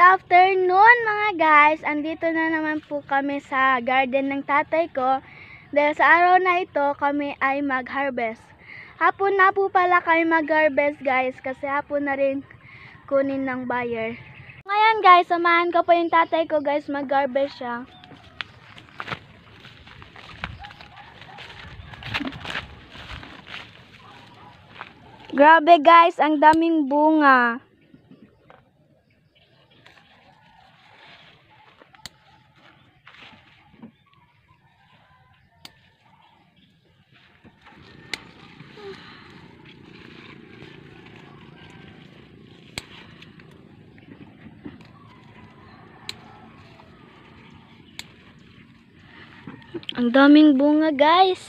afternoon mga guys, andito na naman po kami sa garden ng tatay ko. Dahil sa araw na ito kami ay mag-harvest. Hapon na po pala kami mag-harvest guys, kasi hapon na rin kunin ng buyer. Ngayon guys, samahan ko po yung tatay ko guys, mag-harvest siya. Grabe guys, ang daming bunga. Ang daming bunga guys.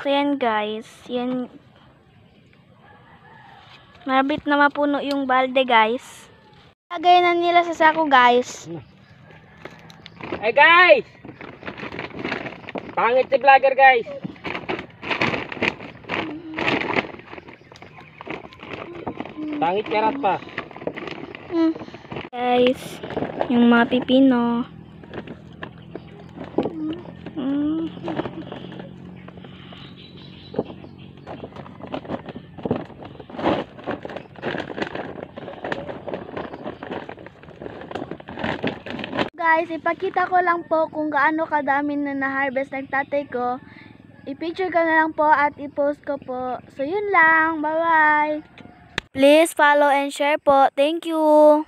Yan guys, yan. Marbit na mapuno yung balde guys. Lagay na nila sa sako guys. Hey guys! Pangit si vlogger guys. Pangit kerat pa. Guys, yung mga pipino. Guys, ipakita ko lang po kung gaano kadami na na-harvest ng tatay ko. I-picture ko na lang po at i-post ko po. So, yun lang. Bye-bye! Please follow and share po. Thank you!